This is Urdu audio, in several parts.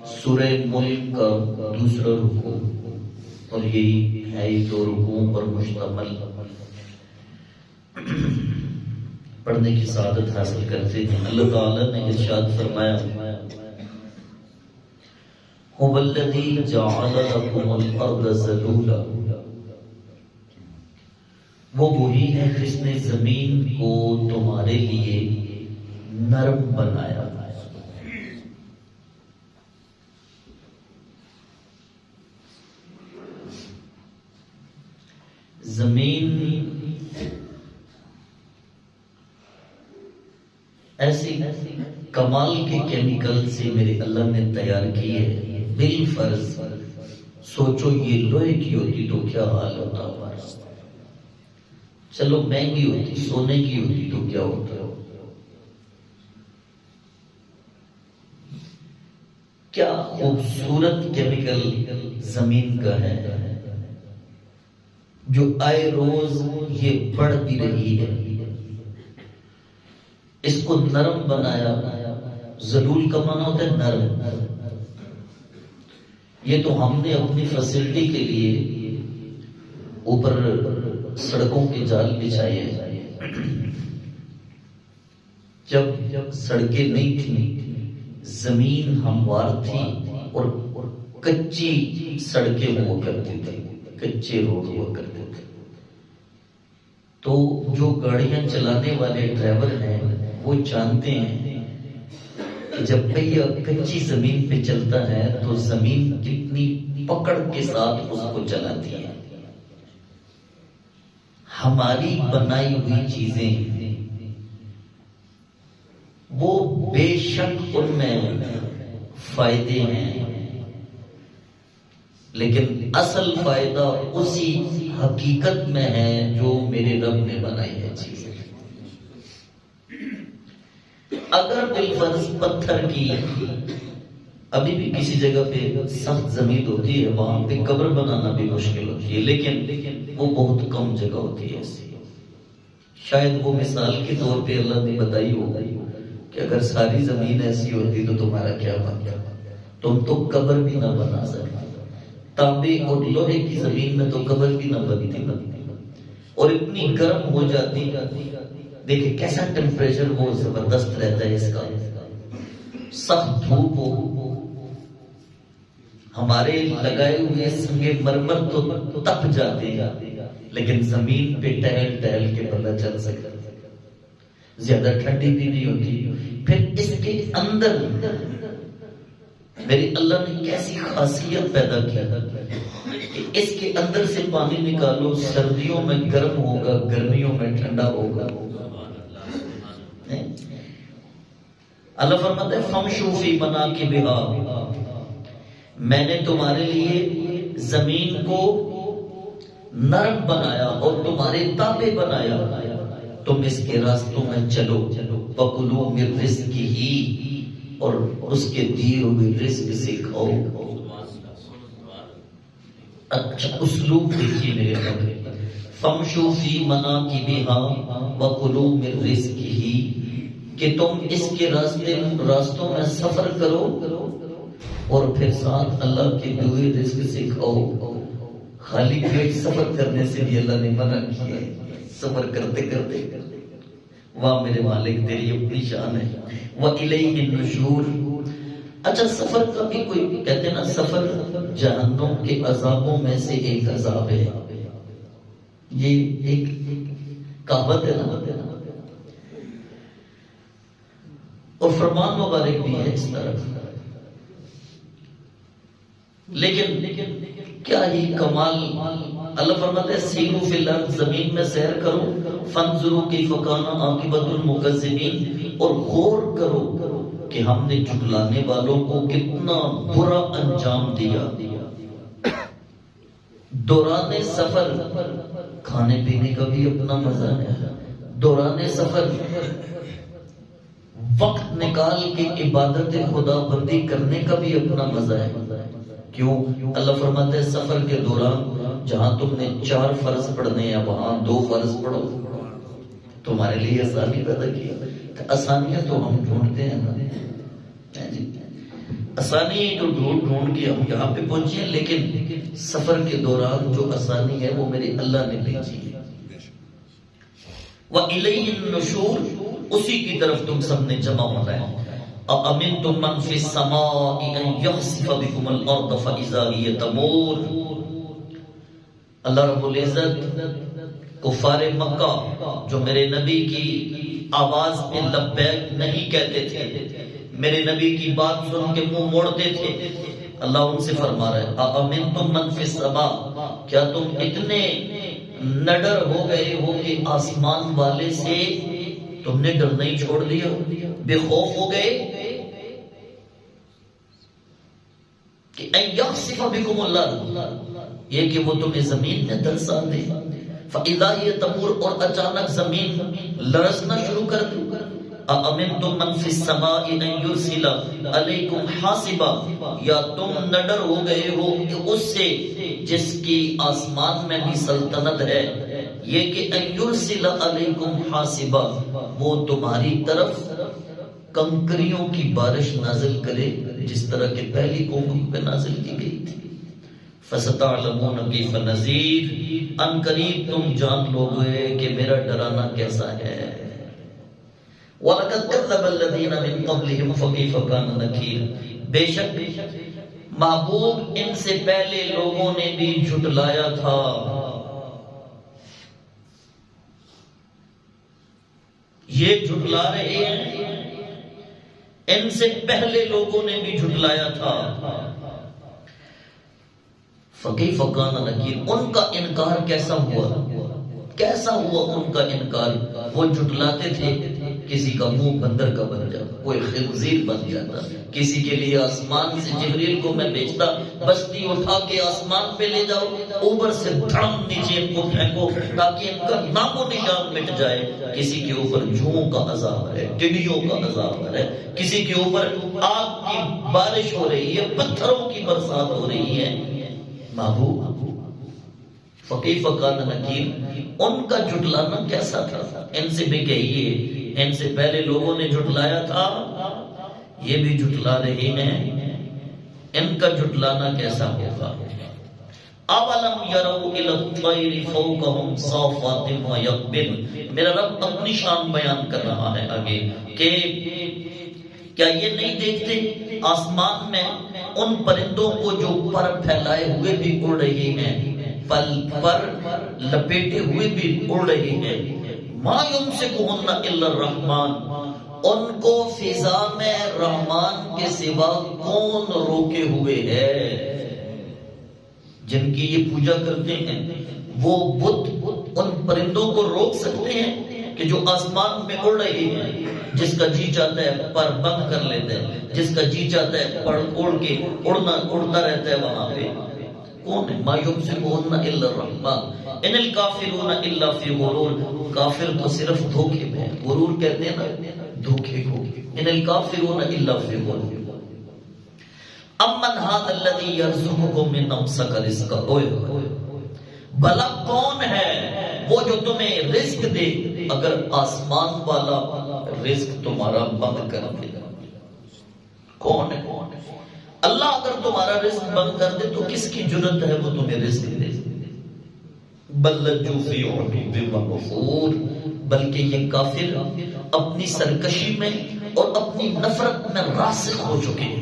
سورہ ملک کا دوسرا رکوع، اور یہی ہے دو رکوعوں پر مشتمل پڑھنے کی سعادت حاصل کرتے ہیں۔ اللہ تعالیٰ نے ارشاد فرمایا هو الذی جعل لکم الارض ذلولا، وہ وہی ہے جس نے زمین کو تمہارے لیے نرم بنایا۔ زمین ایسی کمال کے کیمیکل سے میرے اللہ نے تیار کی ہے، بالفرض سوچو یہ لوہے کی ہوتی تو کیا حال ہوتا ہمارا، چلو مہنگی ہوتی، سونے کی ہوتی تو کیا ہوتا، کیا خوبصورت کیمیکل زمین کا ہے جو آئے روز یہ بڑھ بھی رہی ہے۔ اس کو نرم بنایا، ذلول کا معنی ہوتا ہے نرم۔ یہ تو ہم نے اپنی فیسلٹی کے لیے اوپر سڑکوں کے جال بچھائے ہیں۔ جب سڑکیں نہیں تھیں، زمین ہموار تھی اور کچی سڑکیں ہوا کرتی تھی، کچے روڈ ہوا کرتے تھے، تو جو گاڑیاں چلانے والے ڈرائیور ہیں وہ جانتے ہیں کہ جب پہیہ کچی زمین پہ چلتا ہے تو زمین کتنی پکڑ کے ساتھ اس کو چلاتی ہے۔ ہماری بنائی ہوئی چیزیں وہ بے شک ان میں فائدے ہیں، لیکن اصل فائدہ اسی حقیقت میں ہے جو میرے رب نے بنائی ہے چیز۔ اگر بالفرض پتھر کی ابھی بھی کسی جگہ پہ سخت زمین ہوتی ہے، وہاں پہ قبر بنانا بھی مشکل ہوتی ہے، لیکن وہ بہت کم جگہ ہوتی ہے ایسی۔ شاید وہ مثال کے طور پہ اللہ نے بتائی ہوگا کہ اگر ساری زمین ایسی ہوتی تو تمہارا کیا بنتا، تم تو قبر بھی نہ بنا سکتے۔ تانبے اور لوہے کی زمین میں تو قبر بھی نہ بنتی، اور اتنی گرم ہو جاتی، دیکھیں کیسا ٹیمپریچر وہ زبردست رہتا ہے اس کا، سخت دھوپ ہو، ہمارے لگائے ہوئے سنگے مرمر تو تپ جاتے ہیں، لیکن زمین پہ ٹہل ٹہل کے پتہ چل سکتا، زیادہ ٹھنڈی بھی نہیں ہوتی۔ پھر اس کے اندر میری اللہ نے کیسی خاصیت پیدا کی کہ اس کے اندر سے پانی نکالو، سردیوں میں گرم ہوگا، گرمیوں میں ٹھنڈا ہوگا۔ اللہ فرماتا ہے فَامْشُوا فِي مَنَاكِبِهَا، میں نے تمہارے لیے زمین کو نرم بنایا اور تمہارے تابع بنایا، تم اس کے راستوں میں چلو، وَكُلُوا مِن رِزْقِهِ، اور اس کے دیے ہوئے رزق سے کھاؤ۔ اچھا اسلوب دیکھیے میرے رب، فَامْشُوا فِي مَنَاكِبِهَا وَكُلُوا مِن رِزْقِهِ، کہ تم اس کے راستوں میں سفر کرو اور پھر ساتھ اللہ کے دیے رزق سے کھاؤ۔ خالی پیٹ سفر کرنے سے بھی اللہ نے منع کیا ہے، سفر کرتے کرتے واہ میرے مالک تیری اپنی شان ہے، وَإِلَيْهِ النُّشُورُ۔ اچھا سفر کا بھی کوئی کہتے ہیں نا، سفر جہنم کے عذابوں میں سے ایک عذاب ہے، یہ ایک کہاوت ہے نا، اور فرمان مبارک بھی ہے اس طرح۔ لیکن کیا ہی کمال، اللہ فرماتا ہے سیروا فی الارض، زمین میں سیر کرو، فانظروا کیف کان عاقبۃ المکذبین، اور غور کرو کہ ہم نے جھٹلانے والوں کو کتنا برا انجام دیا۔ دوران سفر کھانے پینے کا بھی اپنا مزہ ہے، دوران سفر وقت نکال کے عبادت خدا بندی کرنے کا بھی اپنا مزہ ہے۔ کیوں؟ اللہ فرماتا ہے سفر کے دوران جہاں تم نے 4 فرض پڑھنے ہیں وہاں 2 فرض پڑھو، تمہارے لیے آسانی پیدا کی۔ آسانیاں تو ہم ڈھونڈتے ہیں نا، آسانی تو ڈھونڈ کے ہم یہاں پہ پہنچے ہیں، لیکن سفر کے دوران جو آسانی ہے وہ میرے اللہ نے بھیجی ہے۔ وَإِلَيْهِ النُّشُورُ، اسی کی طرف تم سب نے جمع ہونا ہے۔ أَأَمِنْتُمْ مَنْ فِي السَّمَاءِ أَنْ يَخْسِفَ بِكُمُ الْأَرْضَ فَإِذَا هِيَ تَمُورُ۔ اللہ رب العزت کفار مکہ جو میرے نبی کی آواز پہ لبیک نہیں کہتے تھے، میرے نبی کی بات سن کے منہ موڑتے تھے، اللہ ان سے فرما رہا ہے أَأَمِنْتُمْ مَنْ فِي السَّمَاءِ، کیا تم اتنے نڈر ہو گئے ہو کہ آسمان والے سے تم نے ڈرنا ہی چھوڑ دیا، بے خوف ہو گئے کہ ان یخسف بکم الارض، یہ کہ وہ تمہیں زمین میں دھنسا دے، فاذا ہی تمور، اور اچانک زمین لرزنا شروع کر دے۔ اامنتم من فی السماء ان یرسل علیکم حاصبا، یا تم نڈر ہو گئے ہو کہ اس سے جس کی آسمان میں بھی سلطنت ہے، یہ کہ ان یرسل علیکم حاصبا، وہ تمہاری طرف کنکریوں کی بارش نازل کرے جس طرح کہ پہلی قوموں پہ نازل کی گئی تھی۔ فَسَتَعْلَمُونَ كَيْفَ نَذِيرٌ، ان قریب تم جان لو گے کہ میرا ڈرانا کیسا ہے۔ وَلَقَدْ كَذَّبَ الَّذِينَ مِن قَبْلِهِمْ فَكَيْفَ كَانَ نَكِيرٌ، بے شک محبوب ان سے پہلے لوگوں نے بھی جھٹلایا تھا، یہ جھٹلا رہے ہیں، ان سے پہلے لوگوں نے بھی جھٹلایا تھا۔ فَكَيْفَ كَانَ نَكِيرٌ، ان کا انکار کیسا ہوا، کیسا ہوا ان کا انکار۔ وہ جھٹلاتے تھے، کسی کا منہ بندر کا بن جاتا، کوئی خنزیر بن جاتا، کسی کے لیے آسمان سے جبریل کو میں بھیجتا، بستی اٹھا کے آسمان پہ لے جاؤ، اوپر سے دھڑم نیچے ان کو پھینکو تاکہ ان کا نام و نشان مٹ جائے۔ کسی کے اوپر جوؤں کا عذاب ہے، ٹڈیوں کا عذاب ہے، کسی کے اوپر آگ کی بارش ہو رہی ہے، پتھروں کی برسات ہو رہی ہے۔ محبوب فَكَيْفَ كَانَ نَكِيرٌ، ان کا جھٹلانا کیسا تھا، ان سے بھی کہیے ان سے پہلے لوگوں نے جھٹلایا تھا، یہ بھی جھٹلا رہے ہیں، ان کا جھٹلانا کیسا ہوگا۔ اَوَلَمْ يَرَوْا إِلَى الطَّيْرِ فَوْقَهُمْ صَافَاتٍ وَيَقْبِضْنَ، میرا رب اپنی شان بیان کر رہا ہے آگے کہ کیا یہ نہیں دیکھتے آسمان میں ان پرندوں کو جو پر پھیلائے ہوئے بھی اڑ رہے ہیں، پر لپیٹے ہوئے بھی اڑ رہے ہیں۔ ما یمسکہن الا الرحمن، ان کو فضا میں رحمان کے سوا کون روکے ہوئے ہے۔ جن کی یہ پوجا کرتے ہیں وہ بت ان پرندوں کو روک سکتے ہیں کہ جو آسمان میں اڑ رہے ہیں، جس کا جی چاہتا ہے پر بند کر لیتا ہے، جس کا جی چاہتا ہے پر اڑ کے اڑتا رہتا ہے وہاں پہ، کون ہے؟ ما یمسکہن الا الرحمن ان الکافرون الا فی غرور، کافر تو صرف دھوکے میں، غرور کہتے ہیں نا دھوکے کو، ان الکافرون الا فی غرور۔ امن ھذا الذی یرزقکم من امسک رزقہ، بھلا کون ہے وہ جو تمہیں رزق دے اگر آسمان والا رزق تمہارا بند کر دے؟ کون ہے؟ اللہ اگر تمہارا رزق بند کر دے تو کس کی جرت ہے وہ تمہیں رزق دے؟ بل لجوا فی عتو ونفور، بلکہ یہ کافر اپنی سرکشی میں اور اپنی نفرت میں راسخ ہو چکے ہیں۔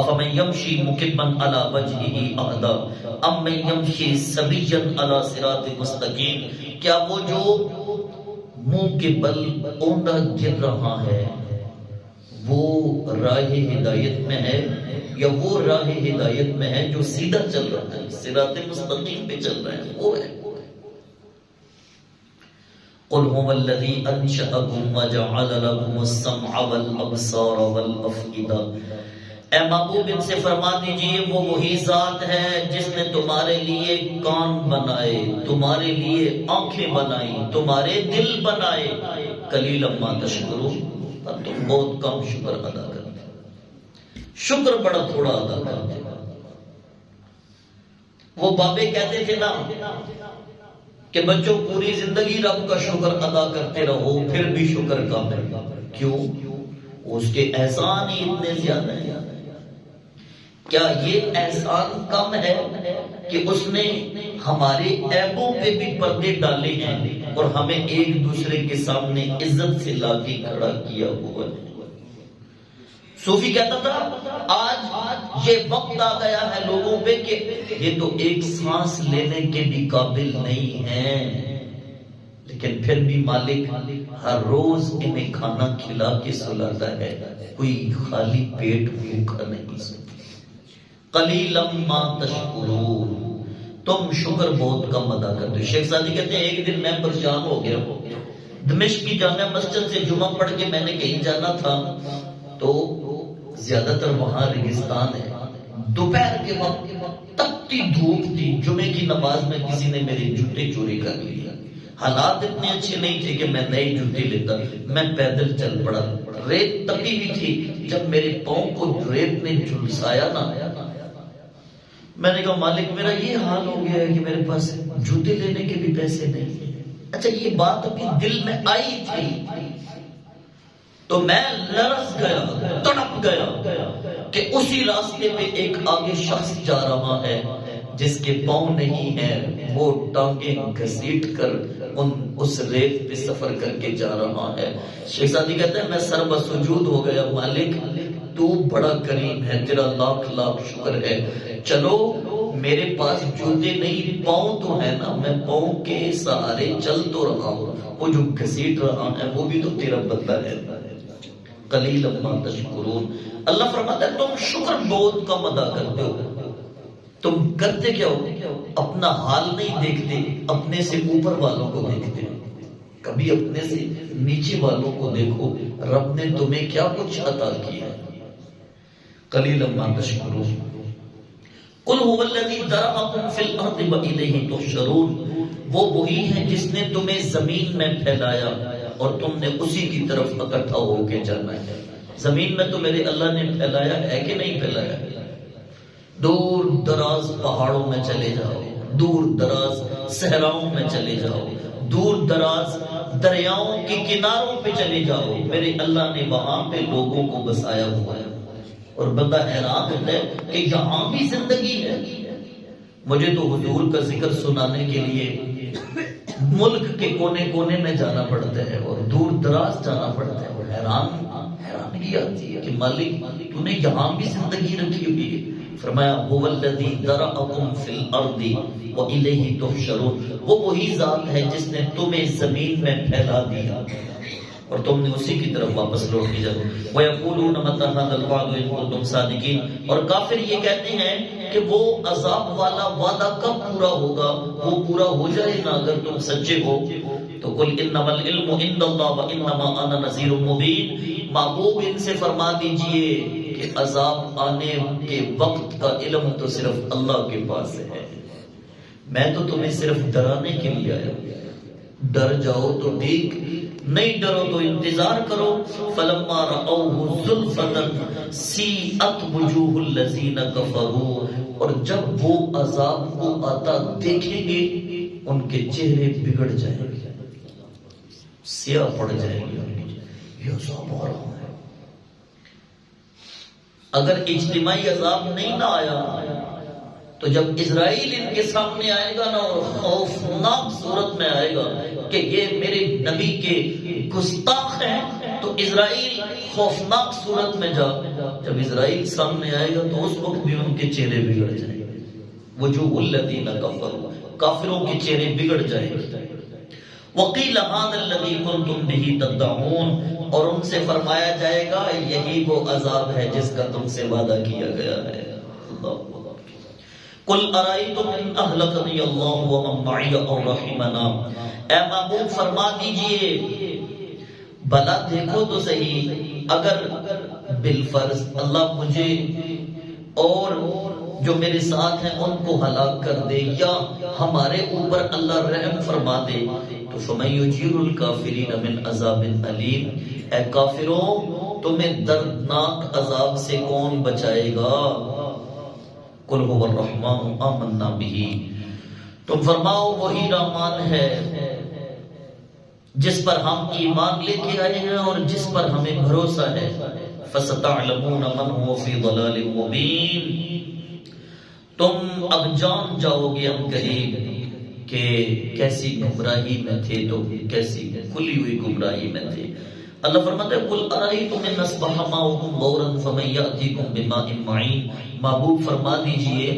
افمن یمشی مکبا علی وجہہ اہدی ام من یمشی سویا علی صراط مستقیم، کیا وہ جو منہ کے بل اوندا گر رہا ہے وہ راہ ہدایت میں ہے یا وہ راہ ہدایت میں ہے جو سیدھا چل رہا ہے، صراط مستقیم پہ چل رہا ہے؟ وہ ہے۔ قل هو الذی انشأکم وجعل لکم السمع والابصار والافئدہ، اے محبوب ان سے فرما دیجئے وہ وہی ذات ہے جس نے تمہارے لیے کان بنائے، تمہارے لیے آنکھیں بنائی، تمہارے دل بنائے۔ قلیلا ما تشکرون، پر تم بہت کم شکر ادا کرتے، شکر بڑا تھوڑا ادا کرتے۔ وہ بابے کہتے تھے نا کہ بچوں پوری زندگی رب کا شکر ادا کرتے رہو پھر بھی شکر کم ہے۔ کیوں؟ اس کے احسان ہی اتنے زیادہ ہیں۔ کیا یہ احسان کم ہے کہ اس نے ہمارے عیبوں پہ بھی پردے ڈالے ہیں اور ہمیں ایک دوسرے کے سامنے عزت سے لا کے کھڑا کیا ہوا ہے؟ صوفی کہتا تھا آج یہ وقت آ گیا ہے لوگوں پہ کہ یہ تو ایک سانس لینے کے بھی قابل نہیں ہیں، لیکن پھر بھی مالک ہر روز انہیں کھانا کھلا کے سلاتا ہے، کوئی خالی پیٹ بھوکا نہیں سوتا۔ قلیلا ما تشکرون، تم شکر بہت کم ادا کرتے ہو۔ شیخ سعدی کہتے ہیں ایک دن میں پریشان ہو گیا، دمشق کی جامع مسجد سے جمعہ پڑھ کے میں نے کہیں جانا تھا تو زیادہ تر وہاں ریگستان ہے، دوپہر کے وقت تپتی دھوپ تھی، جمعے کی نماز میں کسی نے میرے جوتے چوری کر لیے، حالات اتنے اچھے نہیں تھے کہ میں نئی جوتی لیتا، میں پیدل چل پڑا، ریت تپی ہوئی تھی، جب میرے پاؤں کو ریت نے جھلسایا نا، میں نے کہا مالک میرا یہ حال ہو گیا ہے کہ میرے پاس جوتے لینے کے بھی پیسے نہیں۔ اچھا یہ بات ابھی دل میں آئی تھی تو میں لرز گیا، تڑپ گیا کہ اسی راستے پہ ایک آگے شخص جا رہا ہے جس کے پاؤں نہیں ہیں، وہ ٹانگیں گھسیٹ کر اس ریت پہ سفر کر کے جا رہا ہے۔ شیخ سعدی کہتے ہیں میں سر بسجود ہو گیا، مالک تو بڑا کریم ہے، تیرا لاکھ لاکھ شکر ہے، چلو میرے پاس جوتے نہیں پاؤں تو ہے نا، میں پاؤں کے سہارے چل تو رہا ہوں، وہ جو گھسیٹ رہا ہے وہ بھی تو تیرا بندہ ہے۔ قلیلا ما تشکرون، اللہ فرماتا ہے تم شکر بہت کم ادا کرتے ہو، تم کرتے کیا ہو؟ اپنا حال نہیں دیکھتے، اپنے سے اوپر والوں کو دیکھتے، کبھی اپنے سے نیچے والوں کو دیکھو، رب نے تمہیں کیا کچھ عطا کیا ہے۔ قلیلا ما تشکرون، قل هو الذی ذرأکم فی الارض وإلیہ تحشرون، وہ وہی ہے جس نے تمہیں زمین میں پھیلایا اور تم نے اسی کی طرف اکٹھا ہو کے جانا ہے۔ زمین میں تو میرے اللہ نے پھیلایا ہے کہ نہیں پھیلایا؟ دور دراز پہاڑوں میں چلے جاؤ، دور دراز صحراؤں میں چلے جاؤ، دور دراز دریاؤں کے کناروں پہ چلے جاؤ، میرے اللہ نے وہاں پہ لوگوں کو بسایا ہوا ہے، اور بندہ حیران ہوتا ہے کہ یہاں بھی زندگی ہے۔ مجھے تو حضور کا ذکر سنانے کے لیے ملک کے کونے کونے میں جانا پڑتا ہے اور دور دراز جانا پڑتا ہے، اور حیرانگی آتی ہے کہ مالک تو نے یہاں بھی زندگی رکھی ہوئی ہے۔ فرمایا هو الذی ذرأکم فی الارض وإلیہ تحشرون، وہ وہی ذات ہے جس نے تمہیں زمین میں پھیلا دیا اور تم نے اسی کی طرف واپس لوٹ کے جاؤ۔ وَيَقُولُونَ مَتَىٰ هَٰذَا الْوَعْدُ إِن كُنتُمْ صَادِقِينَ، اور کافر یہ کہتے ہیں کہ وہ عذاب والا وعدہ کب پورا ہوگا، وہ پورا ہو جائے نا اگر تم سچے ہو تو۔ قُلْ إِنَّمَا الْعِلْمُ عِندَ اللَّهِ وَإِنَّمَا أَنَا نَذِيرٌ مُّبِينٌ، محبوب ان سے فرما دیجئے کہ عذاب آنے کے وقت کا علم تو صرف اللہ کے پاس ہے، میں تو تمہیں صرف ڈرانے کے لیے آیا ہوں، ڈر جاؤ تو ٹھیک، نہیں ڈرو تو انتظار کرو۔ فلما رأوه زلفة سیئت وجوہ الذین کفروا، اور جب وہ عذاب کو آتا دیکھیں گے ان کے چہرے بگڑ جائیں گے، سیاہ پڑ جائیں گے، یہ عذاب آ رہا ہے۔ اگر اجتماعی عذاب نہیں نہ آیا تو جب اسرائیل ان کے سامنے آئے گا نا اور خوفناک صورت میں آئے گا کہ یہ میرے نبی کے گستاخ ہیں، تو اسرائیل خوفناک صورت میں جب اسرائیل سامنے آئے گا تو اس وقت بھی ان کے چہرے بگڑ جائیں گے، وجوہ الذین کفروا، کافروں کے چہرے بگڑ جائیں گے۔ وقیل هذا الذی کنتم بہ تدعون، اور ان سے فرمایا جائے گا یہی وہ عذاب ہے جس کا تم سے وعدہ کیا گیا ہے۔ اللہ قل ارائیتم ان اہلکنی اللہ ومن معی او رحمنا، اے محبوب فرما دیجئے بھلا دیکھو تو صحیح، اگر بالفرض اللہ مجھے اور جو میرے ساتھ ہیں ان کو ہلاک کر دے یا ہمارے اوپر اللہ رحم فرما دے تو فمن یجیر الکافرین من عذاب علیم، اے کافروں تمہیں دردناک عذاب سے کون بچائے گا۔ قل هو الرحمن آمنا به، تم فرماؤ وہی رحمان ہے جس پر ہم ایمان لے کے آئے ہیں اور جس پر ہمیں بھروسہ ہے۔ فستعلمون من هو فی ضلال مبین، تم اب جان جاؤ گے ہم قریب کہ کیسی گمراہی میں تھے، تو کیسی کھلی ہوئی گمراہی میں تھے۔ اللہ فرماتا ہے قل ارأیتم ان اصبح ماؤکم غورا فمن یأتیکم بماء معین، محبوب فرما دیجئے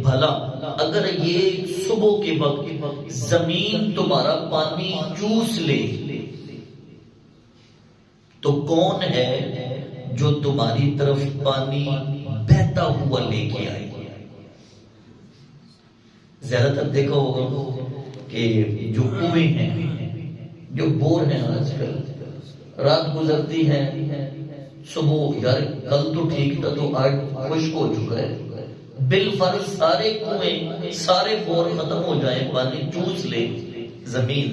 بھلا اگر یہ صبح کے وقت زمین تمہارا پانی چوس لے تو کون ہے جو تمہاری طرف پانی بہتا ہوا لے کے آئے؟ زیادہ تر دیکھا ہوگا کہ جو کنویں ہیں، جو بور ہیں، آج کل رات گزرتی ہے، صبح یار کل تو ٹھیک تھا تو آج خشک ہو چکا ہے، بالفرض سارے کنویں سارے بور ختم ہو جائیں، پانی چوس لے زمین۔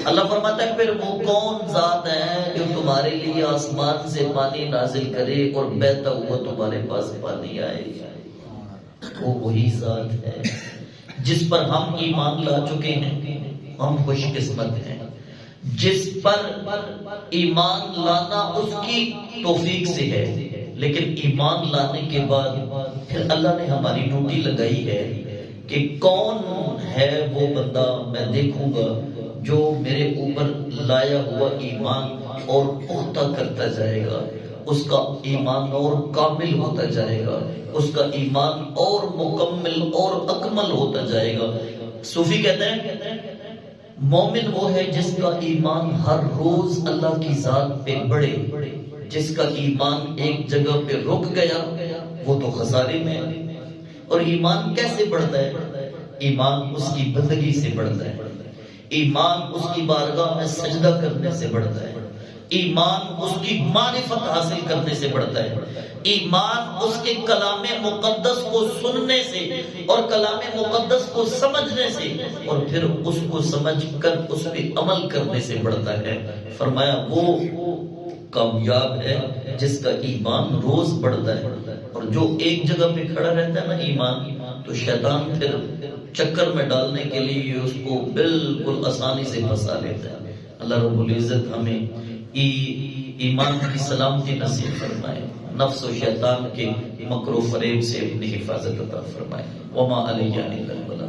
اللہ فرماتا ہے پھر وہ کون ذات ہے جو تمہارے لیے آسمان سے پانی نازل کرے اور بہتا ہوا تمہارے پاس پانی آئے؟ وہ وہی ذات ہے جس پر ہم ایمان لا چکے ہیں، ہم خوش قسمت ہیں۔ جس پر ایمان لانا اس کی توفیق سے ہے، لیکن ایمان لانے کے بعد پھر اللہ نے ہماری ڈیوٹی لگائی ہے کہ کون ہے وہ بندہ میں دیکھوں گا جو میرے اوپر لایا ہوا ایمان اور پختہ کرتا جائے گا، اس کا ایمان اور کامل ہوتا جائے گا، اس کا ایمان اور مکمل اور اکمل ہوتا جائے گا۔ صوفی کہتے ہیں مومن وہ ہے جس کا ایمان ہر روز اللہ کی ذات پہ بڑھے، جس کا ایمان ایک جگہ پہ رک گیا وہ تو خسارے میں ہے۔ اور ایمان کیسے بڑھتا ہے؟ ایمان اس کی بندگی سے بڑھتا ہے، ایمان اس کی بارگاہ میں سجدہ کرنے سے بڑھتا ہے، ایمان اس کی معرفت حاصل کرنے سے بڑھتا ہے، ایمان اس کے کلام مقدس کو سننے سے اور کلام مقدس کو سمجھنے سے اور پھر اس کو سمجھ کر اس پہ عمل کرنے سے بڑھتا ہے۔ فرمایا وہ کامیاب ہے جس کا ایمان روز بڑھتا ہے، اور جو ایک جگہ پہ کھڑا رہتا ہے نا ایمان، تو شیطان پھر چکر میں ڈالنے کے لیے اس کو بالکل آسانی سے پھنسا لیتا ہے۔ اللہ رب العزت ہمیں ایمان کی سلامتی نصیب فرمائے، نفس و شیطان کے مکر و فریب سے اپنی حفاظت عطا فرمائے۔ وما علیہ الا البلاغ۔